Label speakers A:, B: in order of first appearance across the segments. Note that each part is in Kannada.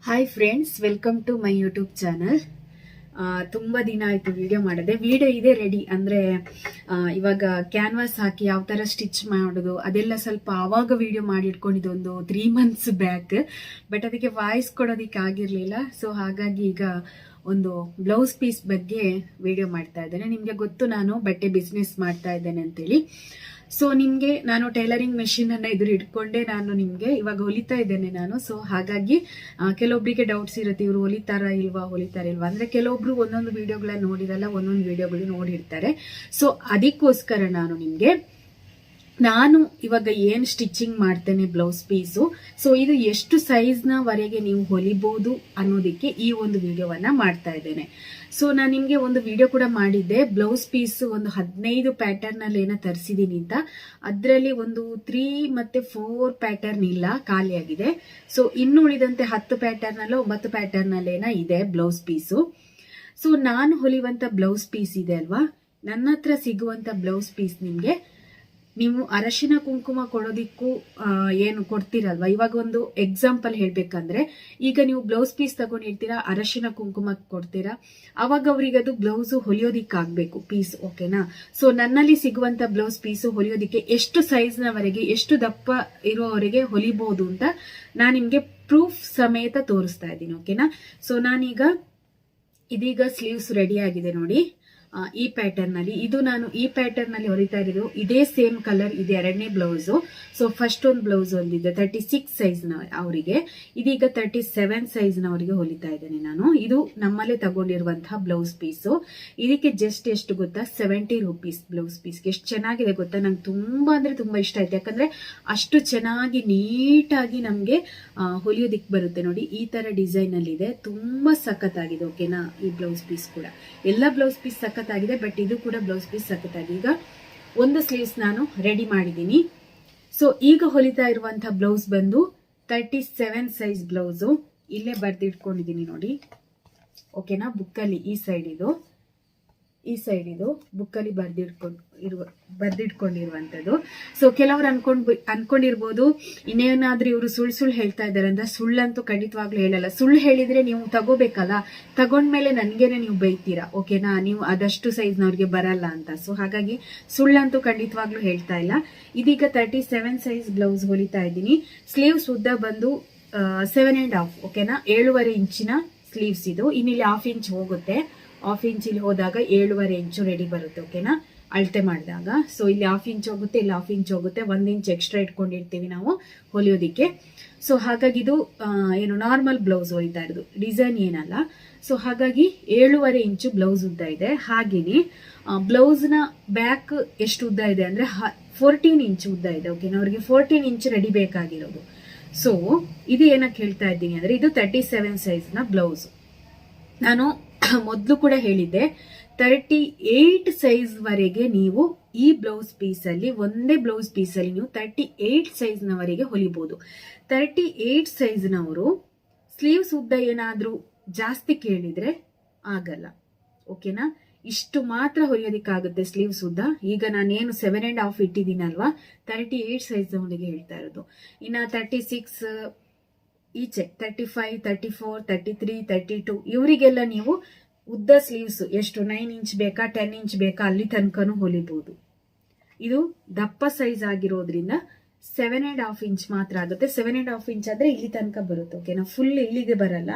A: Hi friends, welcome to my YouTube channel. ತುಂಬ ದಿನ ಆಯಿತು ವಿಡಿಯೋ ಮಾಡಿದೆ. ವಿಡಿಯೋ ಇದೆ ರೆಡಿ, ಅಂದರೆ ಇವಾಗ ಕ್ಯಾನ್ವಾಸ್ ಹಾಕಿ ಯಾವ ಥರ ಸ್ಟಿಚ್ ಮಾಡೋದು ಅದೆಲ್ಲ ಸ್ವಲ್ಪ ಆವಾಗ ವಿಡಿಯೋ ಮಾಡಿಟ್ಕೊಂಡಿದ್ದು ಒಂದು 3 months ಬ್ಯಾಕ್. ಬಟ್ ಅದಕ್ಕೆ ವಾಯ್ಸ್ ಕೊಡೋದಕ್ಕೆ ಆಗಿರಲಿಲ್ಲ. ಸೊ ಹಾಗಾಗಿ ಈಗ ಒಂದು ಬ್ಲೌಸ್ ಪೀಸ್ ಬಗ್ಗೆ ವಿಡಿಯೋ ಮಾಡ್ತಾ ಇದ್ದೇನೆ. ನಿಮಗೆ ಗೊತ್ತು, ನಾನು ಬಟ್ಟೆ ಬಿಸ್ನೆಸ್ ಮಾಡ್ತಾ ಇದ್ದೇನೆ ಅಂತೇಳಿ. ಸೊ ನಿಮಗೆ ನಾನು ಟೈಲರಿಂಗ್ ಮೆಷಿನ್ ಅನ್ನ ಎದುರು ಇಟ್ಕೊಂಡೆ ನಾನು ನಿಮ್ಗೆ ಇವಾಗ ಹೊಲಿತಾ ಇದ್ದೇನೆ ನಾನು. ಸೊ ಹಾಗಾಗಿ ಕೆಲವೊಬ್ಬರಿಗೆ ಡೌಟ್ಸ್ ಇರುತ್ತೆ, ಇವರು ಹೊಲಿತಾರ ಇಲ್ವಾ ಅಂದ್ರೆ ಕೆಲವೊಬ್ರು ಒಂದೊಂದು ವಿಡಿಯೋಗಳನ್ನ ನೋಡಿರಲ್ಲ, ಒಂದೊಂದು ವಿಡಿಯೋಗಳು ನೋಡಿರ್ತಾರೆ. ಸೊ ಅದಕ್ಕೋಸ್ಕರ ನಾನು ಇವಾಗ ಏನ್ ಸ್ಟಿಚಿಂಗ್ ಮಾಡ್ತೇನೆ ಬ್ಲೌಸ್ ಪೀಸು, ಸೊ ಇದು ಎಷ್ಟು ಸೈಜ್ ನ ವರೆಗೆ ನೀವು ಹೊಲಿಬಹುದು ಅನ್ನೋದಕ್ಕೆ ಈ ಒಂದು ವಿಡಿಯೋವನ್ನ ಮಾಡ್ತಾ ಇದ್ದೇನೆ. ಸೊ ನಾನು ನಿಮ್ಗೆ ಒಂದು ವಿಡಿಯೋ ಕೂಡ ಮಾಡಿದ್ದೆ, ಬ್ಲೌಸ್ ಪೀಸ್ ಒಂದು 15 ಪ್ಯಾಟರ್ನ್ ಅಲ್ಲಿ ಏನೋ ತರಿಸಿದೀನಿ ಅಂತ. ಅದರಲ್ಲಿ ಒಂದು 3 ಮತ್ತೆ 4 ಪ್ಯಾಟರ್ನ್ ಇಲ್ಲ, ಖಾಲಿಯಾಗಿದೆ. ಸೊ ಇನ್ನು ಉಳಿದಂತೆ 10 ಪ್ಯಾಟರ್ನ್ ಅಲ್ಲ 9 ಪ್ಯಾಟರ್ನ್ ಅಲ್ಲೇನ ಇದೆ ಬ್ಲೌಸ್ ಪೀಸು. ಸೊ ನಾನು ಹೊಲಿಯುವಂತ ಬ್ಲೌಸ್ ಪೀಸ್ ಇದೆ ಅಲ್ವಾ, ನನ್ನ ಹತ್ರ ಸಿಗುವಂತ ಬ್ಲೌಸ್ ಪೀಸ್ ನಿಮ್ಗೆ ನೀವು ಅರಶಿನ ಕುಂಕುಮ ಕೊಡೋದಿಕ್ಕೂ ಏನು ಕೊಡ್ತೀರಲ್ವಾ. ಇವಾಗ ಒಂದು ಎಕ್ಸಾಂಪಲ್ ಹೇಳ್ಬೇಕಂದ್ರೆ, ಈಗ ನೀವು ಬ್ಲೌಸ್ ಪೀಸ್ ತಗೊಂಡಿರ್ತೀರಾ, ಅರಶಿನ ಕುಂಕುಮ ಕೊಡ್ತೀರಾ, ಅವಾಗ ಅವ್ರಿಗೆ ಅದು ಬ್ಲೌಸ್ ಹೊಲಿಯೋದಿಕ್ಕಾಗಬೇಕು ಪೀಸ್, ಓಕೆನಾ. ಸೊ ನನ್ನಲ್ಲಿ ಸಿಗುವಂತ ಬ್ಲೌಸ್ ಪೀಸು ಹೊಲಿಯೋದಿಕ್ಕೆ ಎಷ್ಟು ಸೈಜ್ ನವರೆಗೆ, ಎಷ್ಟು ದಪ್ಪ ಇರೋವರೆಗೆ ಹೊಲಿಬಹುದು ಅಂತ ನಾನು ನಿಮ್ಗೆ ಪ್ರೂಫ್ ಸಮೇತ ತೋರಿಸ್ತಾ ಇದ್ದೀನಿ, ಓಕೆನಾ. ಸೊ ಇದೀಗ ಸ್ಲೀವ್ಸ್ ರೆಡಿ ಆಗಿದೆ ನೋಡಿ. ಈ ಪ್ಯಾಟರ್ನ್ ನಲ್ಲಿ ಇದು ನಾನು ಈ ಪ್ಯಾಟರ್ನ್ ನಲ್ಲಿ ಹೊಲಿತಾ ಇರೋದು ಇದೇ ಸೇಮ್ ಕಲರ್ ಇದೆ, ಎರಡನೇ ಬ್ಲೌಸ್. ಸೊ ಫಸ್ಟ್ ಒಂದು ಬ್ಲೌಸ್ ಒಂದಿದೆ 36 ಸೈಜ್ ನ ಅವರಿಗೆ, ಇದೀಗ 37 ಸೈಜ್ ನವರಿಗೆ ಹೊಲಿತಾ ಇದ್ದೇನೆ ನಾನು. ಇದು ನಮ್ಮಲ್ಲೇ ತಗೊಂಡಿರುವಂತಹ ಬ್ಲೌಸ್ ಪೀಸು. ಇದಕ್ಕೆ ಜಸ್ಟ್ ಎಷ್ಟು ಗೊತ್ತಾ, 70 ರೂಪೀಸ್ ಬ್ಲೌಸ್ ಪೀಸ್. ಎಷ್ಟು ಚೆನ್ನಾಗಿದೆ ಗೊತ್ತಾ, ನಂಗೆ ತುಂಬಾ ಅಂದ್ರೆ ತುಂಬಾ ಇಷ್ಟ ಆಯ್ತು. ಯಾಕಂದ್ರೆ ಅಷ್ಟು ಚೆನ್ನಾಗಿ ನೀಟಾಗಿ ನಮ್ಗೆ ಹೊಲಿಯೋದಿಕ್ ಬರುತ್ತೆ ನೋಡಿ. ಈ ತರ ಡಿಸೈನ್ ಅಲ್ಲಿ ಇದೆ, ತುಂಬಾ ಸಖತ್ತಾಗಿದೆ, ಓಕೆನಾ. ಈ ಬ್ಲೌಸ್ ಪೀಸ್ ಕೂಡ ಎಲ್ಲ ಬ್ಲೌಸ್ ಪೀಸ್ ಸಖತ್ತಾಗಿದೆ, ಬಟ್ ಇದು ಕೂಡ ಬ್ಲೌಸ್ ಪೀಸ್ ಸಖತ್ತಾಗಿದೆ. ಈಗ ಒಂದು ಸ್ಲೀವ್ಸ್ ನಾನು ರೆಡಿ ಮಾಡಿದ್ದೀನಿ. ಸೊ ಈಗ ಹೊಲಿತಾ ಇರುವಂತಹ ಬ್ಲೌಸ್ ಬಂದು 37 ಸೈಜ್ ಬ್ಲೌಸು. ಇಲ್ಲೇ ಬರ್ದಿಟ್ಕೊಂಡಿದ್ದೀನಿ ನೋಡಿ, ಓಕೆನಾ. ಬುಕ್ಕಲ್ಲಿ ಈ ಸೈಡ್ ಇದು ಬುಕ್ಕಲ್ಲಿ ಬರ್ದಿಟ್ಕೊಂಡಿರುವಂತದ್ದು. ಸೊ ಕೆಲವರು ಅನ್ಕೊಂಡಿರ್ಬೋದು, ಇನ್ನೇನಾದ್ರೂ ಇವರು ಸುಳ್ಳು ಹೇಳ್ತಾ ಇದಾರೆ ಅಂತ. ಸುಳ್ಳಂತೂ ಖಂಡಿತವಾಗ್ಲೂ ಹೇಳಲ್ಲ. ಸುಳ್ಳು ಹೇಳಿದ್ರೆ ನೀವು ತಗೋಬೇಕಲ್ಲ, ತಗೊಂಡ್ಮೇಲೆ ನನ್ಗೇನೆ ನೀವು ಬೈತೀರಾ, ಓಕೆನಾ. ನೀವು ಅದಷ್ಟು ಸೈಜ್ ನವ್ರಿಗೆ ಬರಲ್ಲ ಅಂತ. ಸೊ ಹಾಗಾಗಿ ಸುಳ್ಳಂತೂ ಖಂಡಿತವಾಗ್ಲೂ ಹೇಳ್ತಾ ಇಲ್ಲ. ಇದೀಗ 37 ಸೈಜ್ ಬ್ಲೌಸ್ ಹೊಲಿತಾ ಇದ್ದೀನಿ. ಸ್ಲೀವ್ಸ್ ಉದ್ದ ಬಂದು 7.5, ಓಕೆನಾ. 7.5 ಇಂಚಿನ ಸ್ಲೀವ್ಸ್ ಇದು. ಇನ್ನಿಲ್ಲಿ 1/2 ಇಂಚ್ ಹೋಗುತ್ತೆ. 1/2 ಇಂಚ್ ಇಲ್ಲಿ ಹೋದಾಗ 7.5 ಇಂಚು ರೆಡಿ ಬರುತ್ತೆ, ಓಕೆನಾ, ಅಳತೆ ಮಾಡಿದಾಗ. ಸೊ ಇಲ್ಲಿ 1/2 ಇಂಚ್ ಹೋಗುತ್ತೆ, ಇಲ್ಲಿ 1/2 ಇಂಚ್ ಹೋಗುತ್ತೆ. 1 ಇಂಚ್ ಎಕ್ಸ್ಟ್ರಾ ಇಟ್ಕೊಂಡಿರ್ತೀವಿ ನಾವು ಹೊಲಿಯೋದಿಕ್ಕೆ. ಸೊ ಹಾಗಾಗಿ ಇದು ಏನು ನಾರ್ಮಲ್ ಬ್ಲೌಸ್ ಹೊಲಿತಾ ಇರೋದು, ಡಿಸೈನ್ ಏನಲ್ಲ. ಸೊ ಹಾಗಾಗಿ 7.5 ಇಂಚು ಬ್ಲೌಸ್ ಉದ್ದ ಇದೆ. ಹಾಗೇನೆ ಬ್ಲೌಸ್ ನ ಬ್ಯಾಕ್ ಎಷ್ಟು ಉದ್ದ ಇದೆ ಅಂದ್ರೆ 14 ಇಂಚ್ ಉದ್ದ ಇದೆ, ಓಕೆನಾ. ಅವ್ರಿಗೆ 14 ಇಂಚ್ ರೆಡಿ ಬೇಕಾಗಿರೋದು. ಸೊ ಇದು ಏನಕ್ಕೆ ಹೇಳ್ತಾ ಇದ್ದೀನಿ ಅಂದ್ರೆ, ಇದು 37 ಸೈಜ್ ನ ಬ್ಲೌಸ್. ನಾನು ಮೊದಲು ಕೂಡ ಹೇಳಿದ್ದೆ, 38 ಸೈಜ್ ವರೆಗೆ ನೀವು ಈ ಬ್ಲೌಸ್ ಪೀಸ್ ಅಲ್ಲಿ, ಒಂದೇ ಬ್ಲೌಸ್ ಪೀಸ್ ಅಲ್ಲಿ ನೀವು 38 ಸೈಜ್ ನವರೆಗೆ ಹೊಲಿಬಹುದು. 38 ಸೈಜ್ ನವರು ಸ್ಲೀವ್ಸ್ ಉದ್ದ ಏನಾದ್ರೂ ಜಾಸ್ತಿ ಕೇಳಿದ್ರೆ ಆಗಲ್ಲ, ಓಕೆನಾ. ಇಷ್ಟು ಮಾತ್ರ ಹೊಲಿಯೋದಿಕ್ಕಾಗುತ್ತೆ ಸ್ಲೀವ್ಸ್ ಉದ್ದ. ಈಗ ನಾನೇನು 7.5 ಇಟ್ಟಿದ್ದೀನಲ್ವಾ, 38 ಸೈಜ್ ನವರಿಗೆ ಹೇಳ್ತಾ ಇರೋದು. ಇನ್ನ 36 ಈಚೆ 35, 34, 33, 32 ಇವರಿಗೆಲ್ಲ ನೀವು ಉದ್ದ ಸ್ಲೀವ್ಸ್ ಎಷ್ಟು 9 ಇಂಚ್ ಬೇಕಾ 10 ಇಂಚ್ ಬೇಕಾ ಅಲ್ಲಿ ತನಕನೂ ಹೊಲಿಬಹುದು. ಇದು ದಪ್ಪ ಸೈಜ್ ಆಗಿರೋದ್ರಿಂದ 7.5 ಇಂಚ್ ಮಾತ್ರ ಆಗುತ್ತೆ. 7.5 ಇಂಚ್ ಆದ್ರೆ ಇಲ್ಲಿ ತನಕ ಬರುತ್ತೆ, ಓಕೆನಾ. ಫುಲ್ ಇಲ್ಲಿಗೆ ಬರಲ್ಲ,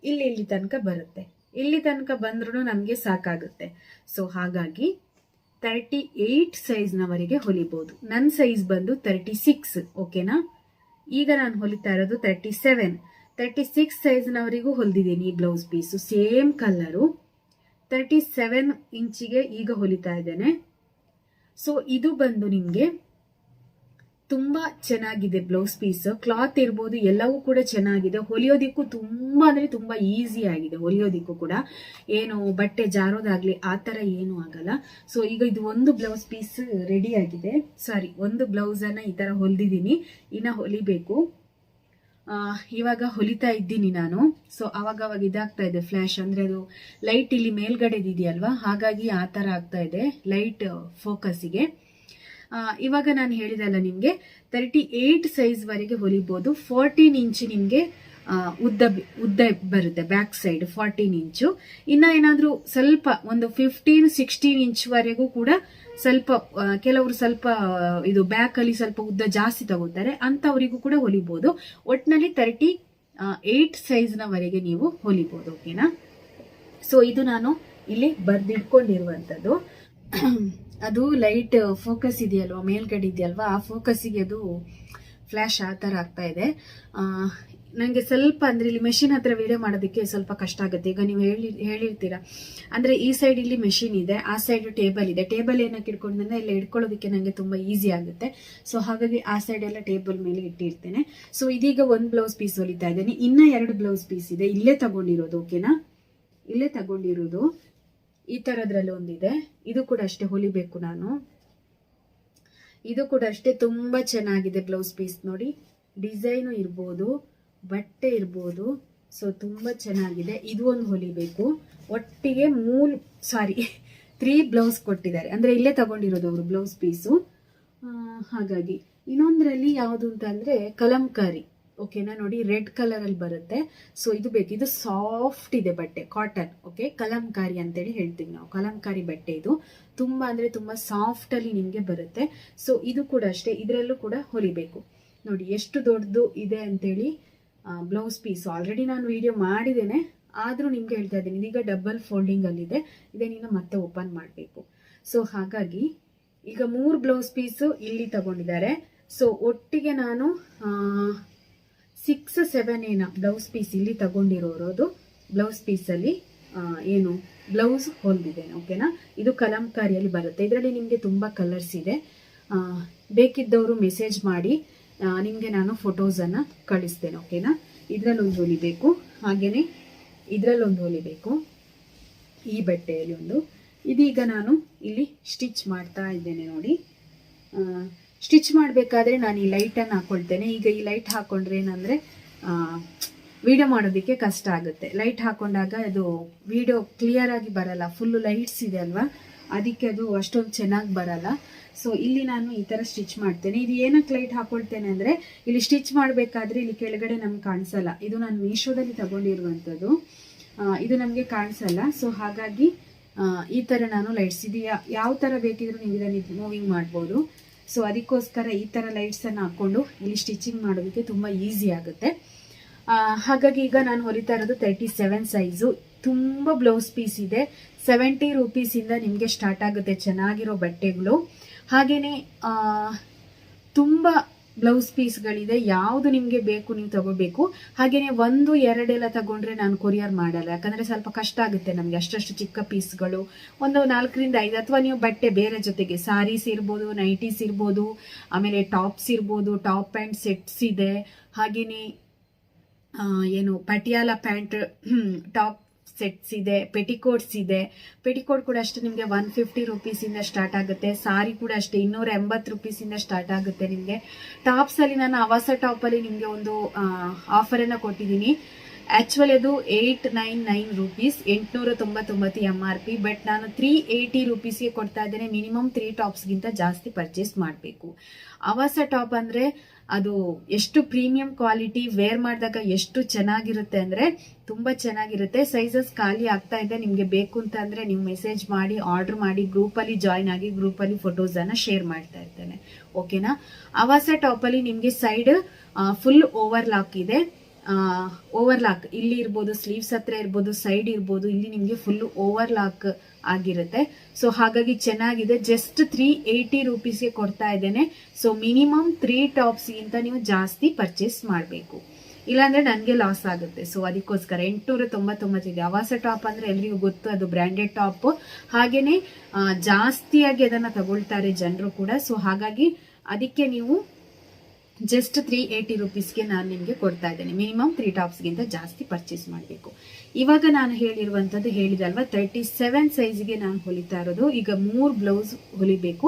A: ಇಲ್ಲಿ ತನಕ ಬರುತ್ತೆ. ಇಲ್ಲಿ ತನಕ ಬಂದ್ರೂ ನಮ್ಗೆ ಸಾಕಾಗುತ್ತೆ. ಸೊ ಹಾಗಾಗಿ 38 ಸೈಜ್ ನವರೆಗೆ ಹೊಲಿಬಹುದು. ನನ್ನ ಸೈಜ್ ಬಂದು 36, ಓಕೆನಾ. ಈಗ ನಾನು ಹೊಲಿತಾ ಇರೋದು 36 ಸೈಜ್ ನವರಿಗೂ ಹೊಲಿದಿದ್ದೀನಿ ಈ ಬ್ಲೌಸ್ ಪೀಸು. ಸೇಮ್ ಕಲರು 37 ಇಂಚಿಗೆ ಈಗ ಹೊಲಿತಾ ಇದ್ದೇನೆ. ಸೊ ಇದು ಬಂದು ನಿಮ್ಗೆ ತುಂಬಾ ಚೆನ್ನಾಗಿದೆ ಬ್ಲೌಸ್ ಪೀಸ್. ಕ್ಲಾತ್ ಇರ್ಬೋದು, ಎಲ್ಲವೂ ಕೂಡ ಚೆನ್ನಾಗಿದೆ. ಹೊಲಿಯೋದಿಕ್ಕೂ ತುಂಬಾ ಅಂದ್ರೆ ತುಂಬಾ ಈಸಿ ಆಗಿದೆ ಹೊಲಿಯೋದಿಕ್ಕೂ ಕೂಡ. ಏನು ಬಟ್ಟೆ ಜಾರೋದಾಗ್ಲಿ ಆ ತರ ಏನು ಆಗಲ್ಲ. ಸೊ ಈಗ ಇದು ಒಂದು ಬ್ಲೌಸ್ ಪೀಸ್ ರೆಡಿ ಆಗಿದೆ, ಒಂದು ಬ್ಲೌಸ್ ಅನ್ನ ಈ ತರ ಹೊಲಿದಿದ್ದೀನಿ, ಇನ್ನ ಹೊಲಿಬೇಕು. ಇವಾಗ ಹೊಲಿತಾ ಇದ್ದೀನಿ ನಾನು. ಸೊ ಅವಾಗ ಇದಾಗ್ತಾ ಇದೆ ಫ್ಲಾಶ್, ಅಂದ್ರೆ ಅದು ಲೈಟ್ ಇಲ್ಲಿ ಮೇಲ್ಗಡೆ ಇದೆಯಲ್ವಾ, ಹಾಗಾಗಿ ಆ ತರ ಆಗ್ತಾ ಇದೆ ಲೈಟ್ ಫೋಕಸ್ಗೆ. ಇವಾಗ ನಾನು ಹೇಳಿದಲ್ಲ ನಿಮ್ಗೆ 38 ಸೈಜ್ ವರೆಗೆ ಹೊಲಿಬಹುದು. 14 ಇಂಚ್ ನಿಮ್ಗೆ ಉದ್ದ ಬರುತ್ತೆ ಬ್ಯಾಕ್ ಸೈಡ್ 14 ಇಂಚು. ಇನ್ನ ಏನಾದ್ರೂ ಸ್ವಲ್ಪ ಒಂದು 15-16 ಇಂಚ್ ವರೆಗೂ ಕೂಡ ಸ್ವಲ್ಪ ಕೆಲವರು ಸ್ವಲ್ಪ ಇದು ಬ್ಯಾಕ್ ಅಲ್ಲಿ ಸ್ವಲ್ಪ ಉದ್ದ ಜಾಸ್ತಿ ತಗೋತಾರೆ, ಅಂತವರಿಗೂ ಕೂಡ ಹೊಲಿಬಹುದು. ಒಟ್ನಲ್ಲಿ 38 ಸೈಜ್ ನವರೆಗೆ ನೀವು ಹೊಲಿಬಹುದು. ಓಕೆನಾ. ಸೊ ಇದು ನಾನು ಇಲ್ಲಿ ಬರ್ದಿಟ್ಕೊಂಡಿರುವಂತದ್ದು. ಅದು ಲೈಟ್ ಫೋಕಸ್ ಇದೆಯಲ್ವಾ, ಮೇಲ್ಗಡೆ ಇದೆಯಲ್ವಾ, ಆ ಫೋಕಸ್ಗೆ ಅದು ಫ್ಲಾಶ್ ಆ ತರ ಆಗ್ತಾ ಇದೆ. ನಂಗೆ ಸ್ವಲ್ಪ ಅಂದ್ರೆ ಇಲ್ಲಿ ಮೆಷಿನ್ ಹತ್ರ ವಿಡಿಯೋ ಮಾಡೋದಕ್ಕೆ ಸ್ವಲ್ಪ ಕಷ್ಟ ಆಗುತ್ತೆ. ಈಗ ನೀವು ಹೇಳಿರ್ತೀರಾ ಅಂದ್ರೆ ಈ ಸೈಡ್ ಇಲ್ಲಿ ಮೆಷಿನ್ ಇದೆ, ಆ ಸೈಡ್ ಟೇಬಲ್ ಇದೆ. ಟೇಬಲ್ ಏನಕ್ಕೆ ಇಟ್ಕೊಂಡ್ರೆ ಇಲ್ಲಿ ಇಟ್ಕೊಳ್ಳೋದಕ್ಕೆ ನಂಗೆ ತುಂಬಾ ಈಸಿ ಆಗುತ್ತೆ. ಸೊ ಹಾಗಾಗಿ ಆ ಸೈಡ್ ಎಲ್ಲ ಟೇಬಲ್ ಮೇಲೆ ಇಟ್ಟಿರ್ತೇನೆ. ಸೊ ಇದೀಗ ಒಂದು ಬ್ಲೌಸ್ ಪೀಸ್ ಹೊಲಿತಾ ಇದ್ದೇನೆ, ಇನ್ನ 2 ಬ್ಲೌಸ್ ಪೀಸ್ ಇದೆ. ಇಲ್ಲೇ ತಗೊಂಡಿರೋದು. ಓಕೆನಾ, ಇಲ್ಲೇ ತಗೊಂಡಿರೋದು. ಈ ತರದ್ರಲ್ಲಿ ಒಂದಿದೆ, ಇದು ಕೂಡ ಅಷ್ಟೇ ಹೊಲಿಬೇಕು ನಾನು. ಇದು ಕೂಡ ಅಷ್ಟೇ ತುಂಬಾ ಚೆನ್ನಾಗಿದೆ ಬ್ಲೌಸ್ ಪೀಸ್. ನೋಡಿ, ಡಿಸೈನು ಇರ್ಬೋದು, ಬಟ್ಟೆ ಇರ್ಬೋದು. ಸೊ ತುಂಬಾ ಚೆನ್ನಾಗಿದೆ. ಇದು ಒಂದು ಹೊಲಿಬೇಕು. ಒಟ್ಟಿಗೆ 3 ಬ್ಲೌಸ್ ಕೊಟ್ಟಿದ್ದಾರೆ, ಅಂದ್ರೆ ಇಲ್ಲೇ ತಗೊಂಡಿರೋದು ಅವರು ಬ್ಲೌಸ್ ಪೀಸು. ಹಾಗಾಗಿ ಇನ್ನೊಂದ್ರಲ್ಲಿ ಯಾವುದು ಅಂತ ಅಂದ್ರೆ ಕಲಂಕಾರಿ. ಓಕೆನಾ, ನೋಡಿ ರೆಡ್ ಕಲರ್ ಅಲ್ಲಿ ಬರುತ್ತೆ. ಸೊ ಇದು ಬೇಕು. ಇದು ಸಾಫ್ಟ್ ಇದೆ ಬಟ್ಟೆ, ಕಾಟನ್. ಓಕೆ, ಕಲಂಕಾರಿ ಅಂತೇಳಿ ಹೇಳ್ತೀವಿ ನಾವು. ಕಲಂಕಾರಿ ಬಟ್ಟೆ ಇದು ತುಂಬಾ ಅಂದ್ರೆ ತುಂಬಾ ಸಾಫ್ಟ್ ಅಲ್ಲಿ ನಿಮ್ಗೆ ಬರುತ್ತೆ. ಸೊ ಇದು ಕೂಡ ಅಷ್ಟೇ, ಇದರಲ್ಲೂ ಕೂಡ ಹೊಲಿಬೇಕು. ನೋಡಿ ಎಷ್ಟು ದೊಡ್ಡದು ಇದೆ ಅಂತೇಳಿ ಬ್ಲೌಸ್ ಪೀಸ್. ಆಲ್ರೆಡಿ ನಾನು ವಿಡಿಯೋ ಮಾಡಿದ್ದೇನೆ, ಆದ್ರೂ ನಿಮ್ಗೆ ಹೇಳ್ತಾ ಇದ್ದೀನಿ. ಇದೀಗ ಡಬಲ್ ಫೋಲ್ಡಿಂಗ್ ಅಲ್ಲಿ ಇದೆ, ಇದನ್ನ ಮತ್ತೆ ಓಪನ್ ಮಾಡಬೇಕು. ಸೊ ಹಾಗಾಗಿ ಈಗ 3 ಬ್ಲೌಸ್ ಪೀಸ್ ಇಲ್ಲಿ ತಗೊಂಡಿದ್ದಾರೆ. ಸೊ ಒಟ್ಟಿಗೆ ನಾನು 6-7 ಬ್ಲೌಸ್ ಪೀಸ್ ಇಲ್ಲಿ ತಗೊಂಡಿರೋದು. ಬ್ಲೌಸ್ ಪೀಸ್ ಅಲ್ಲಿ ಏನು ಬ್ಲೌಸ್ ಹೊಲ್ದಿದ್ದೇನೆ. ಓಕೆನಾ. ಇದು ಕಲಂಕಾರಿಯಲ್ಲಿ ಬರುತ್ತೆ. ಇದರಲ್ಲಿ ನಿಮ್ಗೆ ತುಂಬಾ ಕಲರ್ಸ್ ಇದೆ. ಬೇಕಿದ್ದವರು ಮೆಸೇಜ್ ಮಾಡಿ, ನಿಮ್ಗೆ ನಾನು ಫೋಟೋಸ್ ಅನ್ನ ಕಳಿಸ್ತೇನೆ. ಓಕೆನಾ. ಇದ್ರಲ್ಲೊಂದು ಹೊಲಿಬೇಕು, ಹಾಗೇನೆ ಇದ್ರಲ್ಲೊಂದು ಹೊಲಿಬೇಕು, ಈ ಬಟ್ಟೆಯಲ್ಲಿ ಒಂದು. ಇದೀಗ ನಾನು ಇಲ್ಲಿ ಸ್ಟಿಚ್ ಮಾಡ್ತಾ ಇದ್ದೇನೆ. ನೋಡಿ, ಸ್ಟಿಚ್ ಮಾಡಬೇಕಾದ್ರೆ ನಾನು ಈ ಲೈಟ್ ಅನ್ನು ಹಾಕೊಳ್ತೇನೆ. ಈಗ ಈ ಲೈಟ್ ಹಾಕೊಂಡ್ರೆ ಏನಂದ್ರೆ ವಿಡಿಯೋ ಮಾಡೋದಕ್ಕೆ ಕಷ್ಟ ಆಗುತ್ತೆ. ಲೈಟ್ ಹಾಕೊಂಡಾಗ ಅದು ವಿಡಿಯೋ ಕ್ಲಿಯರ್ ಆಗಿ ಬರಲ್ಲ. ಫುಲ್ ಲೈಟ್ಸ್ ಇದೆ ಅಲ್ವಾ, ಅದಕ್ಕೆ ಅದು ಅಷ್ಟೊಂದು ಚೆನ್ನಾಗಿ ಬರಲ್ಲ. ಸೊ ಇಲ್ಲಿ ನಾನು ಈ ತರ ಸ್ಟಿಚ್ ಮಾಡ್ತೇನೆ. ಇದು ಏನಕ್ಕೆ ಲೈಟ್ ಹಾಕೊಳ್ತೇನೆ ಅಂದ್ರೆ, ಇಲ್ಲಿ ಸ್ಟಿಚ್ ಮಾಡಬೇಕಾದ್ರೆ ಇಲ್ಲಿ ಕೆಳಗಡೆ ನಮ್ಗೆ ಕಾಣಿಸಲ್ಲ. ಇದು ನಾನು ಮೀಶೋದಲ್ಲಿ ತಗೊಂಡಿರುವಂತದ್ದು, ಇದು ನಮ್ಗೆ ಕಾಣಿಸಲ್ಲ. ಸೊ ಹಾಗಾಗಿ ಈ ತರ ನಾನು ಲೈಟ್ಸ್, ಇದು ಯಾವ ತರ ಬೇಕಿದ್ರು ನೀವು ಇದನ್ನು ಮೂವಿಂಗ್ ಮಾಡ್ಬೋದು. ಸೊ ಅದಕ್ಕೋಸ್ಕರ ಈ ತರ ಲೈಟ್ಸ್ ಅನ್ನು ಹಾಕೊಂಡು ಇಲ್ಲಿ ಸ್ಟಿಚಿಂಗ್ ಮಾಡೋದಕ್ಕೆ ತುಂಬಾ ಈಸಿ ಆಗುತ್ತೆ. ಹಾಗಾಗಿ ಈಗ ನಾನು ಹೊಲಿತಾ ಇರೋದು 37 ಸೈಜು. ತುಂಬಾ ಬ್ಲೌಸ್ ಪೀಸ್ ಇದೆ. 70 ರೂಪೀಸ್ ಇಂದ ನಿಮ್ಗೆ ಸ್ಟಾರ್ಟ್ ಆಗುತ್ತೆ ಚೆನ್ನಾಗಿರೋ ಬಟ್ಟೆಗಳು. ಹಾಗೇನೆ ತುಂಬಾ ಬ್ಲೌಸ್ ಪೀಸ್ಗಳಿದೆ. ಯಾವುದು ನಿಮ್ಗೆ ಬೇಕು ನೀವು ತಗೋಬೇಕು. ಹಾಗೇನೆ 1-2 ಎಲ್ಲ ತಗೊಂಡ್ರೆ ನಾನು ಕೊರಿಯರ್ ಮಾಡಲ್ಲ, ಯಾಕಂದ್ರೆ ಸ್ವಲ್ಪ ಕಷ್ಟ ಆಗುತ್ತೆ ನಮ್ಗೆ. ಅಷ್ಟಷ್ಟು ಚಿಕ್ಕ ಪೀಸ್ಗಳು ಒಂದು 4-5, ಅಥವಾ ನೀವು ಬಟ್ಟೆ ಬೇರೆ ಜೊತೆಗೆ ಸಾರೀಸ್ ಇರ್ಬೋದು, ನೈಟೀಸ್ ಇರ್ಬೋದು, ಆಮೇಲೆ ಟಾಪ್ಸ್ ಇರ್ಬೋದು, ಟಾಪ್ ಪ್ಯಾಂಟ್ ಸೆಟ್ಸ್ ಇದೆ. ಹಾಗೇನೆ ಏನು ಪಟಿಯಾಲ ಪ್ಯಾಂಟ್ ಟಾಪ್ ಸೆಟ್ಸ್ ಇದೆ, ಪೆಟಿಕೋಟ್ಸ್ ಇದೆ. ಪೆಟಿಕೋಟ್ ಕೂಡ ಅಷ್ಟೇ ನಿಮ್ಗೆ 150 ರೂಪೀಸ್ ಇಂದ ಸ್ಟಾರ್ಟ್ ಆಗುತ್ತೆ. ಸಾರಿ ಕೂಡ ಅಷ್ಟೇ 280 ರೂಪೀಸ್ ಇಂದ ಸ್ಟಾರ್ಟ್ ಆಗುತ್ತೆ ನಿಮ್ಗೆ. ಟಾಪ್ಸ್ ಅಲ್ಲಿ ನಾನು ಆವಾಸ ಟಾಪ್ ಅಲ್ಲಿ ನಿಮ್ಗೆ ಒಂದು ಆಫರ್ ಅನ್ನ ಕೊಟ್ಟಿದ್ದೀನಿ. ಆಕ್ಚುಲಿ ಅದು 899 ರೂಪೀಸ್, 899 MRP. ಬಟ್ ನಾನು 380 ರೂಪೀಸ್ಗೆ ಕೊಡ್ತಾ ಇದ್ದೇನೆ. ಮಿನಿಮಮ್ 3 ಟಾಪ್ಸ್ ಗಿಂತ ಜಾಸ್ತಿ ಪರ್ಚೇಸ್ ಮಾಡಬೇಕು. ಆವಾಸ ಟಾಪ್ ಅಂದ್ರೆ ಅದು ಎಷ್ಟು ಪ್ರೀಮಿಯಂ ಕ್ವಾಲಿಟಿ, ವೇರ್ ಮಾಡಿದಾಗ ಎಷ್ಟು ಚೆನ್ನಾಗಿರುತ್ತೆ ಅಂದ್ರೆ ತುಂಬಾ ಚೆನ್ನಾಗಿರುತ್ತೆ. ಸೈಜಸ್ ಖಾಲಿ ಆಗ್ತಾ ಇದೆ. ನಿಮ್ಗೆ ಬೇಕು ಅಂತ ಅಂದ್ರೆ ನೀವು ಮೆಸೇಜ್ ಮಾಡಿ, ಆರ್ಡರ್ ಮಾಡಿ, ಗ್ರೂಪ್ ಅಲ್ಲಿ ಜಾಯ್ನ್ ಆಗಿ, ಗ್ರೂಪ್ ಅಲ್ಲಿ ಫೋಟೋಸ್ ಅನ್ನ ಶೇರ್ ಮಾಡ್ತಾ ಇರ್ತೇನೆ. ಓಕೆನಾ. ಆವಾಸ ಟಾಪ್ ಅಲ್ಲಿ ನಿಮ್ಗೆ ಸೈಡ್ ಫುಲ್ ಓವರ್ಲಾಕ್ ಇದೆ. ಓವರ್ಲಾಕ್ ಇಲ್ಲಿ ಇರ್ಬೋದು, ಸ್ಲೀವ್ಸ್ ಹತ್ರ ಇರ್ಬೋದು, ಸೈಡ್ ಇರ್ಬೋದು, ಇಲ್ಲಿ ನಿಮ್ಗೆ ಫುಲ್ ಓವರ್ಲಾಕ್ ಆಗಿರುತ್ತೆ. ಸೊ ಹಾಗಾಗಿ ಚೆನ್ನಾಗಿದೆ. ಜಸ್ಟ್ 380 ರೂಪೀಸ್ಗೆ ಕೊಡ್ತಾ ಇದ್ದೇನೆ. ಸೊ ಮಿನಿಮಮ್ 3 ಟಾಪ್ಸ್ ಗಿಂತ ನೀವು ಜಾಸ್ತಿ ಪರ್ಚೇಸ್ ಮಾಡಬೇಕು, ಇಲ್ಲಾಂದ್ರೆ ನನಗೆ ಲಾಸ್ ಆಗುತ್ತೆ. ಸೊ ಅದಕ್ಕೋಸ್ಕರ 899 ಇದೆ. ಆವಾಸ ಟಾಪ್ ಅಂದ್ರೆ ಎಲ್ರಿಗೂ ಗೊತ್ತು, ಅದು ಬ್ರ್ಯಾಂಡೆಡ್ ಟಾಪ್. ಹಾಗೇನೆ ಜಾಸ್ತಿಯಾಗಿ ಅದನ್ನ ತಗೊಳ್ತಾರೆ ಜನರು ಕೂಡ. ಸೊ ಹಾಗಾಗಿ ಅದಕ್ಕೆ ನೀವು ಜಸ್ಟ್ 380 ರೂಪೀಸ್ಗೆ ನಾನು ನಿಮಗೆ ಕೊಡ್ತಾ ಇದ್ದೇನೆ. ಮಿನಿಮಮ್ 3 ಟಾಪ್ಸ್ ಗಿಂತ ಜಾಸ್ತಿ ಪರ್ಚೇಸ್ ಮಾಡಬೇಕು. ಇವಾಗ ನಾನು ಹೇಳಿರುವಂತದ್ದು ಹೇಳಿದಲ್ವಾ, 37 ಸೈಜ್ಗೆ ನಾನು ಹೊಲಿತಾ ಇರೋದು. ಈಗ 3 ಬ್ಲೌಸ್ ಹೊಲಿಬೇಕು.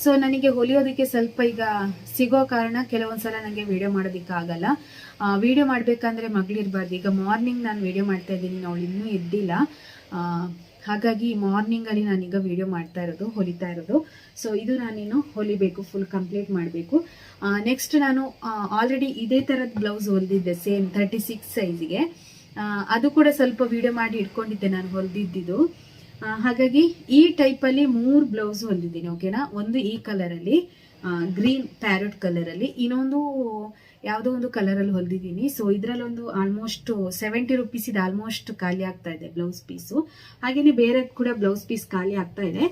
A: ಸೊ ನನಗೆ ಹೊಲಿಯೋದಕ್ಕೆ ಸ್ವಲ್ಪ ಈಗ ಸಿಗೋ ಕಾರಣ ಕೆಲವೊಂದ್ಸಲ ನನಗೆ ವಿಡಿಯೋ ಮಾಡೋದಕ್ಕೆ ಆಗಲ್ಲ. ವಿಡಿಯೋ ಮಾಡ್ಬೇಕಂದ್ರೆ ಮಗಳಿರ್ಬಾರ್ದು. ಈಗ ಮಾರ್ನಿಂಗ್ ನಾನು ವಿಡಿಯೋ ಮಾಡ್ತಾ ಇದ್ದೀನಿ, ಅವಳು ಇನ್ನೂ ಎದ್ದಿಲ್ಲ. ಹಾಗಾಗಿ ಮಾರ್ನಿಂಗಲ್ಲಿ ನಾನೀಗ ವಿಡಿಯೋ ಮಾಡ್ತಾ ಇರೋದು, ಹೊಲಿತಾ ಇರೋದು. ಸೊ ಇದು ನಾನೇನು ಹೊಲಿಬೇಕು, ಫುಲ್ ಕಂಪ್ಲೀಟ್ ಮಾಡಬೇಕು. ನೆಕ್ಸ್ಟ್ ನಾನು ಆಲ್ರೆಡಿ ಇದೇ ಥರದ ಬ್ಲೌಸ್ ಹೊಲಿದಿದ್ದೆ, ಸೇಮ್ 36 ಸೈಜಿಗೆ. ಅದು ಕೂಡ ಸ್ವಲ್ಪ ವಿಡಿಯೋ ಮಾಡಿ ಇಟ್ಕೊಂಡಿದ್ದೆ ನಾನು ಹೊಲಿದಿದ್ದು. ಹಾಗಾಗಿ ಈ ಟೈಪಲ್ಲಿ 3 ಬ್ಲೌಸ್ ಹೊಲಿದಿದ್ದೀನಿ, ಓಕೆನಾ. ಒಂದು ಈ ಕಲರಲ್ಲಿ, ಗ್ರೀನ್ ಪ್ಯಾರೆಟ್ ಕಲರಲ್ಲಿ, ಇನ್ನೊಂದು ಯಾವುದೋ ಒಂದು ಕಲರಲ್ಲಿ ಹೊಲಿದಿದ್ದೀನಿ. ಸೊ ಇದರಲ್ಲೊಂದು ಆಲ್ಮೋಸ್ಟ್ 70 ರುಪೀಸ್ ಇದು ಆಲ್ಮೋಸ್ಟ್ ಖಾಲಿ ಆಗ್ತಾ ಇದೆ ಬ್ಲೌಸ್ ಪೀಸು. ಹಾಗೆಯೇ ಬೇರೆ ಕೂಡ ಬ್ಲೌಸ್ ಪೀಸ್ ಖಾಲಿ ಆಗ್ತಾ ಇದೆ.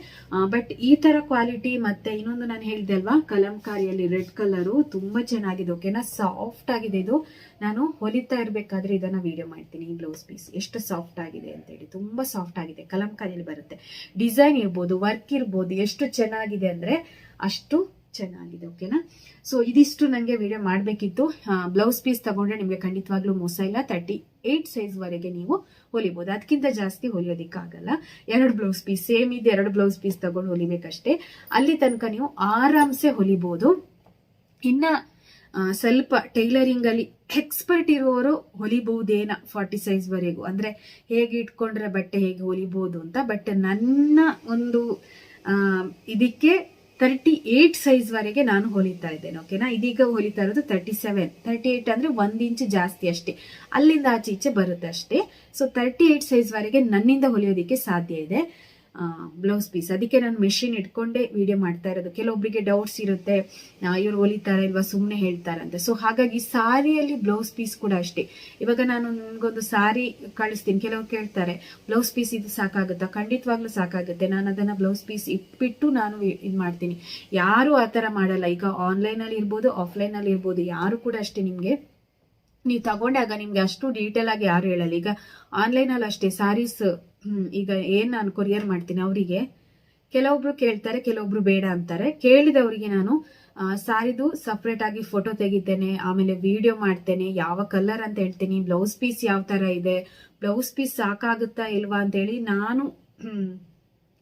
A: ಬಟ್ ಈ ತರ ಕ್ವಾಲಿಟಿ, ಮತ್ತೆ ಇನ್ನೊಂದು ನಾನು ಹೇಳಿದೆ ಅಲ್ವಾ ಕಲಂಕಾರಿಯಲ್ಲಿ ರೆಡ್ ಕಲರು, ತುಂಬಾ ಚೆನ್ನಾಗಿದೆ, ಓಕೆನಾ. ಸಾಫ್ಟ್ ಆಗಿದೆ ಇದು. ನಾನು ಹೊಲಿತಾ ಇರಬೇಕಾದ್ರೆ ಇದನ್ನ ವಿಡಿಯೋ ಮಾಡ್ತೀನಿ. ಈ ಬ್ಲೌಸ್ ಪೀಸ್ ಎಷ್ಟು ಸಾಫ್ಟ್ ಆಗಿದೆ ಅಂತೇಳಿ, ತುಂಬಾ ಸಾಫ್ಟ್ ಆಗಿದೆ. ಕಲಂಕಾರಿಯಲ್ಲಿ ಬರುತ್ತೆ, ಡಿಸೈನ್ ಇರ್ಬೋದು, ವರ್ಕ್ ಇರ್ಬೋದು, ಎಷ್ಟು ಚೆನ್ನಾಗಿದೆ ಅಂದ್ರೆ ಅಷ್ಟು ಚೆನ್ನಾಗಿದೆ, ಓಕೆನಾ. ಸೊ ಇದಿಷ್ಟು ನನಗೆ ವಿಡಿಯೋ ಮಾಡಬೇಕಿತ್ತು. ಬ್ಲೌಸ್ ಪೀಸ್ ತಗೊಂಡ್ರೆ ನಿಮಗೆ ಖಂಡಿತವಾಗ್ಲೂ ಮೋಸ ಇಲ್ಲ. 38 ಸೈಜ್ ವರೆಗೆ ನೀವು ಹೊಲಿಬಹುದು, ಅದಕ್ಕಿಂತ ಜಾಸ್ತಿ ಹೊಲಿಯೋದಿಕ್ಕಾಗಲ್ಲ. 2 ಬ್ಲೌಸ್ ಪೀಸ್ ಸೇಮ್ ಇದೆ, 2 ಬ್ಲೌಸ್ ಪೀಸ್ ತಗೊಂಡು ಹೊಲಿಬೇಕಷ್ಟೇ. ಅಲ್ಲಿ ತನಕ ನೀವು ಆರಾಮ್ಸೆ ಹೊಲಿಬಹುದು. ಇನ್ನ ಸ್ವಲ್ಪ ಟೈಲರಿಂಗ್ ಅಲ್ಲಿ ಎಕ್ಸ್ಪರ್ಟ್ ಇರುವವರು ಹೊಲಿಬಹುದೇನ 40 ಸೈಜ್ ವರೆಗೂ, ಅಂದ್ರೆ ಹೇಗೆ ಇಟ್ಕೊಂಡ್ರೆ ಬಟ್ಟೆ ಹೇಗೆ ಹೊಲಿಬಹುದು ಅಂತ. ಬಟ್ ನನ್ನ ಒಂದು ಇದಕ್ಕೆ 38 ಸೈಜ್ ವರೆಗೆ ನಾನು ಹೊಲಿತಾ ಇದ್ದೇನೆ, ಓಕೆನಾ. ಇದೀಗ ಹೊಲಿತಾ ಇರೋದು 37, 38 ಅಂದ್ರೆ 1 ಇಂಚ್ ಜಾಸ್ತಿ ಅಷ್ಟೇ, ಅಲ್ಲಿಂದ ಆಚೆ ಈಚೆ ಬರುತ್ತೆ ಅಷ್ಟೇ. ಸೊ 38 ಸೈಜ್ ವರೆಗೆ ನನ್ನಿಂದ ಹೊಲಿಯೋದಿಕ್ಕೆ ಸಾಧ್ಯ ಇದೆ ಬ್ಲೌಸ್ ಪೀಸ್. ಅದಕ್ಕೆ ನಾನು ಮೆಷಿನ್ ಇಟ್ಕೊಂಡೇ ವಿಡಿಯೋ ಮಾಡ್ತಾ ಇರೋದು. ಕೆಲವೊಬ್ಬರಿಗೆ ಡೌಟ್ಸ್ ಇರುತ್ತೆ, ಇವ್ರು ಹೊಲಿತಾರೆ ಇಲ್ವಾ ಸುಮ್ಮನೆ ಹೇಳ್ತಾರಂತೆ. ಸೊ ಹಾಗಾಗಿ ಸಾರಿಯಲ್ಲಿ ಬ್ಲೌಸ್ ಪೀಸ್ ಕೂಡ ಅಷ್ಟೇ. ಇವಾಗ ನಾನು ನಿಮ್ಗೊಂದು ಸಾರಿ ಕಳಿಸ್ತೀನಿ, ಕೆಲವರು ಕೇಳ್ತಾರೆ ಬ್ಲೌಸ್ ಪೀಸ್ ಇದು ಸಾಕಾಗುತ್ತಾ? ಖಂಡಿತವಾಗ್ಲೂ ಸಾಕಾಗುತ್ತೆ. ನಾನು ಅದನ್ನ ಬ್ಲೌಸ್ ಪೀಸ್ ಇಟ್ಬಿಟ್ಟು ನಾನು ಇದು ಮಾಡ್ತೀನಿ. ಯಾರು ಆ ಥರ ಮಾಡಲ್ಲ. ಈಗ ಆನ್ಲೈನ್ ಅಲ್ಲಿ ಇರ್ಬೋದು, ಆಫ್ಲೈನ್ ಅಲ್ಲಿ ಇರ್ಬೋದು, ಯಾರು ಕೂಡ ಅಷ್ಟೇ ನಿಮ್ಗೆ ನೀವು ತಗೊಂಡಾಗ ನಿಮ್ಗೆ ಅಷ್ಟು ಡೀಟೇಲ್ ಆಗಿ ಯಾರು ಹೇಳಲ್ಲ. ಈಗ ಆನ್ಲೈನ್ ಅಲ್ಲಿ ಅಷ್ಟೇ ಸಾರೀಸ್, ಈಗ ಏನ್ ನಾನು ಕೊರಿಯರ್ ಮಾಡ್ತೀನಿ ಅವರಿಗೆ ಕೆಲವೊಬ್ರು ಕೇಳ್ತಾರೆ, ಕೆಲವೊಬ್ರು ಬೇಡ ಅಂತಾರೆ. ಕೇಳಿದವರಿಗೆ ನಾನು ಸಾರಿದು ಸಪ್ರೇಟ್ ಆಗಿ ಫೋಟೋ ತೆಗಿತೇನೆ, ಆಮೇಲೆ ವಿಡಿಯೋ ಮಾಡ್ತೇನೆ, ಯಾವ ಕಲರ್ ಅಂತ ಹೇಳ್ತೀನಿ, ಬ್ಲೌಸ್ ಪೀಸ್ ಯಾವ ತರ ಇದೆ, ಬ್ಲೌಸ್ ಪೀಸ್ ಸಾಕಾಗುತ್ತಾ ಇಲ್ವಾ ಅಂತ ಹೇಳಿ ನಾನು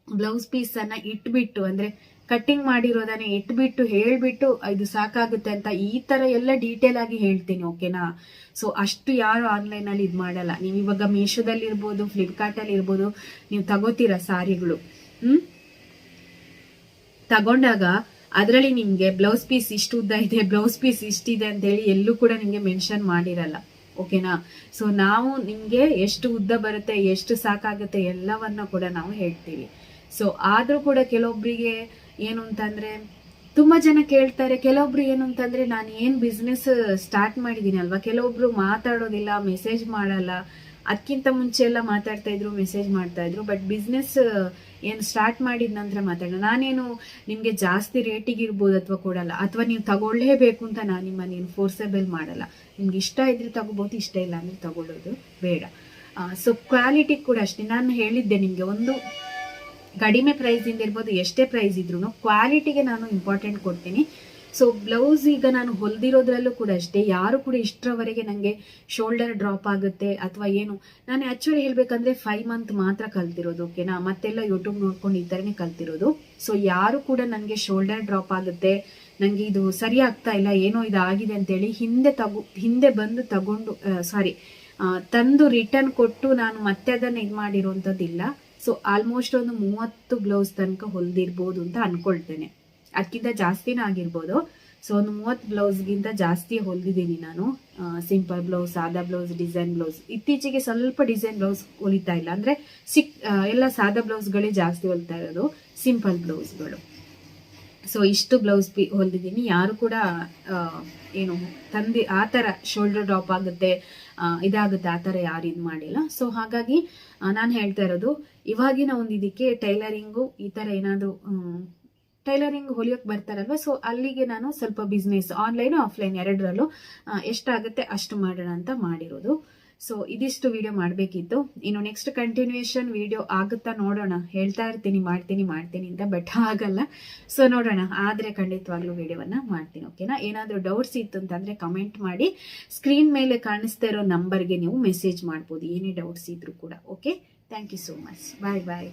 A: ಬ್ಲೌಸ್ ಪೀಸ್ ಅನ್ನ ಇಟ್ಬಿಟ್ಟು, ಅಂದ್ರೆ ಕಟ್ಟಿಂಗ್ ಮಾಡಿರೋದನ್ನ ಇಟ್ಬಿಟ್ಟು ಹೇಳ್ಬಿಟ್ಟು ಇದು ಸಾಕಾಗುತ್ತೆ ಅಂತ ಈ ತರ ಎಲ್ಲ ಡೀಟೇಲ್ ಆಗಿ ಹೇಳ್ತೀನಿ, ಓಕೆನಾ. ಸೊ ಅಷ್ಟು ಯಾರು ಆನ್ಲೈನ್ ಅಲ್ಲಿ ಇದು ಮಾಡಲ್ಲ. ನೀವು ಇವಾಗ ಮೀಶೋದಲ್ಲಿ ಇರ್ಬೋದು, ಫ್ಲಿಪ್ಕಾರ್ಟ್ ಅಲ್ಲಿ ಇರ್ಬೋದು, ನೀವು ತಗೋತೀರಾ ಸಾರಿಗಳು, ತಗೊಂಡಾಗ ಅದರಲ್ಲಿ ನಿಮ್ಗೆ ಬ್ಲೌಸ್ ಪೀಸ್ ಇಷ್ಟು ಉದ್ದ ಇದೆ, ಬ್ಲೌಸ್ ಪೀಸ್ ಇಷ್ಟಿದೆ ಅಂತ ಹೇಳಿ ಎಲ್ಲೂ ಕೂಡ ನಿಮ್ಗೆ ಮೆನ್ಷನ್ ಮಾಡಿರಲ್ಲ, ಓಕೆನಾ. ಸೊ ನಾವು ನಿಮ್ಗೆ ಎಷ್ಟು ಉದ್ದ ಬರುತ್ತೆ, ಎಷ್ಟು ಸಾಕಾಗುತ್ತೆ ಎಲ್ಲವನ್ನ ಕೂಡ ನಾವು ಹೇಳ್ತೀವಿ. ಸೊ ಆದ್ರೂ ಕೂಡ ಕೆಲವೊಬ್ಬರಿಗೆ ಏನು ಅಂತಂದ್ರೆ, ತುಂಬಾ ಜನ ಕೇಳ್ತಾರೆ, ಕೆಲವೊಬ್ರು ಏನು ಅಂತಂದ್ರೆ, ನಾನು ಏನ್ ಬಿಸ್ನೆಸ್ ಸ್ಟಾರ್ಟ್ ಮಾಡಿದೀನಿ ಅಲ್ವಾ, ಕೆಲವೊಬ್ರು ಮಾತಾಡೋದಿಲ್ಲ, ಮೆಸೇಜ್ ಮಾಡಲ್ಲ. ಅದಕ್ಕಿಂತ ಮುಂಚೆ ಎಲ್ಲ ಮಾತಾಡ್ತಾ ಇದ್ರು, ಮೆಸೇಜ್ ಮಾಡ್ತಾ ಇದ್ರು. ಬಟ್ ಬಿಸ್ನೆಸ್ ಏನು ಸ್ಟಾರ್ಟ್ ಮಾಡಿದ ನಂತರ ಮಾತಾಡೋಣ. ನಾನೇನು ನಿಮ್ಗೆ ಜಾಸ್ತಿ ರೇಟಿಗೆ ಇರ್ಬೋದು ಅಥವಾ ಕೊಡಲ್ಲ, ಅಥವಾ ನೀವು ತಗೊಳ್ಳೇಬೇಕು ಅಂತ ನಾನು ನಿಮ್ಮನ್ನೇನು ಫೋರ್ಸಬಲ್ ಮಾಡಲ್ಲ. ನಿಮ್ಗೆ ಇಷ್ಟ ಇದ್ರೆ ತಗೋಬಹುದು, ಇಷ್ಟ ಇಲ್ಲ ಅಂದ್ರೆ ತಗೊಳ್ಳೋದು ಬೇಡ. ಸೊ ಕ್ವಾಲಿಟಿ ಕೂಡ ಅಷ್ಟೇ. ನಾನು ಹೇಳಿದ್ದೆ ನಿಮ್ಗೆ, ಒಂದು ಕಡಿಮೆ ಪ್ರೈಸ್ ಇಂದ ಇರ್ಬೋದು, ಎಷ್ಟೇ ಪ್ರೈಸ್ ಇದ್ರು ಕ್ವಾಲಿಟಿಗೆ ನಾನು ಇಂಪಾರ್ಟೆಂಟ್ ಕೊಡ್ತೀನಿ. ಸೊ ಬ್ಲೌಸ್ ಈಗ ನಾನು ಹೊಲ್ದಿರೋದ್ರಲ್ಲೂ ಕೂಡ ಅಷ್ಟೇ, ಯಾರು ಕೂಡ ಇಷ್ಟರವರೆಗೆ ನನಗೆ ಶೋಲ್ಡರ್ ಡ್ರಾಪ್ ಆಗುತ್ತೆ ಅಥವಾ ಏನು, ನಾನು ಆಕ್ಚುಲಿ ಹೇಳ್ಬೇಕಂದ್ರೆ 5 ಮಂತ್ ಮಾತ್ರ ಕಲ್ತಿರೋದು, ಓಕೆನಾ. ಮತ್ತೆಲ್ಲ ಯೂಟ್ಯೂಬ್ ನೋಡ್ಕೊಂಡು ಈ ಥರನೇ ಕಲ್ತಿರೋದು. ಸೊ ಯಾರು ಕೂಡ ನನಗೆ ಶೋಲ್ಡರ್ ಡ್ರಾಪ್ ಆಗುತ್ತೆ, ನನಗೆ ಇದು ಸರಿ ಆಗ್ತಾ ಇಲ್ಲ, ಏನೋ ಇದು ಆಗಿದೆ ಅಂತೇಳಿ ಹಿಂದೆ ಬಂದು ತಂದು ರಿಟರ್ನ್ ಕೊಟ್ಟು ನಾನು ಮತ್ತೆ ಅದನ್ನ ಇದು ಮಾಡಿರೋಂಥದ್ದಿಲ್ಲ. ಸೊ ಆಲ್ಮೋಸ್ಟ್ ಒಂದು 30 ಬ್ಲೌಸ್ ತನಕ ಹೊಲ್ದಿರ್ಬೋದು ಅಂತ ಅನ್ಕೊಳ್ತೇನೆ, ಅದಕ್ಕಿಂತ ಜಾಸ್ತಿನೇ ಆಗಿರ್ಬೋದು. ಸೊ ಒಂದು 30 ಬ್ಲೌಸ್ಗಿಂತ ಜಾಸ್ತಿ ಹೊಲ್ದಿದ್ದೀನಿ ನಾನು. ಸಿಂಪಲ್ ಬ್ಲೌಸ್, ಸಾದಾ ಬ್ಲೌಸ್, ಡಿಸೈನ್ ಬ್ಲೌಸ್. ಇತ್ತೀಚೆಗೆ ಸ್ವಲ್ಪ ಡಿಸೈನ್ ಬ್ಲೌಸ್ ಹೊಲಿತಾ ಇಲ್ಲ, ಅಂದ್ರೆ ಎಲ್ಲ ಸಾದಾ ಬ್ಲೌಸ್ಗಳೇ ಜಾಸ್ತಿ ಹೊಲಿತಾ ಇರೋದು, ಸಿಂಪಲ್ ಬ್ಲೌಸ್ಗಳು. ಸೊ ಇಷ್ಟು ಬ್ಲೌಸ್ ಹೊಲ್ದಿದ್ದೀನಿ. ಯಾರು ಕೂಡ ಏನು ತಂದು ಆ ಥರ ಶೋಲ್ಡರ್ ಡ್ರಾಪ್ ಆಗುತ್ತೆ, ಇದಾಗುತ್ತೆ ಆ ಥರ ಯಾರು ಇದು ಮಾಡಿಲ್ಲ. ಸೊ ಹಾಗಾಗಿ ನಾನು ಹೇಳ್ತಾ ಇರೋದು, ಇವಾಗಿನ ಒಂದು ಇದಕ್ಕೆ ಟೈಲರಿಂಗು ಈ ಥರ ಏನಾದರೂ ಟೈಲರಿಂಗ್ ಹೊಲಿಯೋಕೆ ಬರ್ತಾರಲ್ವ, ಸೊ ಅಲ್ಲಿಗೆ ನಾನು ಸ್ವಲ್ಪ ಬಿಸ್ನೆಸ್ ಆನ್ಲೈನ್ ಆಫ್ಲೈನ್ ಎರಡರಲ್ಲೂ ಎಷ್ಟಾಗುತ್ತೆ ಅಷ್ಟು ಮಾಡೋಣ ಅಂತ ಮಾಡಿರೋದು. ಸೊ ಇದಿಷ್ಟು ವಿಡಿಯೋ ಮಾಡಬೇಕಿತ್ತು. ಇನ್ನು ನೆಕ್ಸ್ಟ್ ಕಂಟಿನ್ಯೂಯೇಷನ್ ವಿಡಿಯೋ ಆಗುತ್ತಾ ನೋಡೋಣ. ಹೇಳ್ತಾ ಇರ್ತೀನಿ ಮಾಡ್ತೀನಿ ಅಂತ, ಬಟ್ ಆಗಲ್ಲ. ಸೊ ನೋಡೋಣ, ಆದರೆ ಖಂಡಿತವಾಗ್ಲೂ ವಿಡಿಯೋವನ್ನ ಮಾಡ್ತೀನಿ, ಓಕೆನಾ. ಏನಾದರೂ ಡೌಟ್ಸ್ ಇತ್ತು ಅಂತಂದ್ರೆ ಕಮೆಂಟ್ ಮಾಡಿ, ಸ್ಕ್ರೀನ್ ಮೇಲೆ ಕಾಣಿಸ್ತಾ ಇರೋ ನಂಬರ್ಗೆ ನೀವು ಮೆಸೇಜ್ ಮಾಡ್ಬೋದು, ಏನೇ ಡೌಟ್ಸ್ ಇದ್ರು ಕೂಡ. Okay, thank you so much. Bye.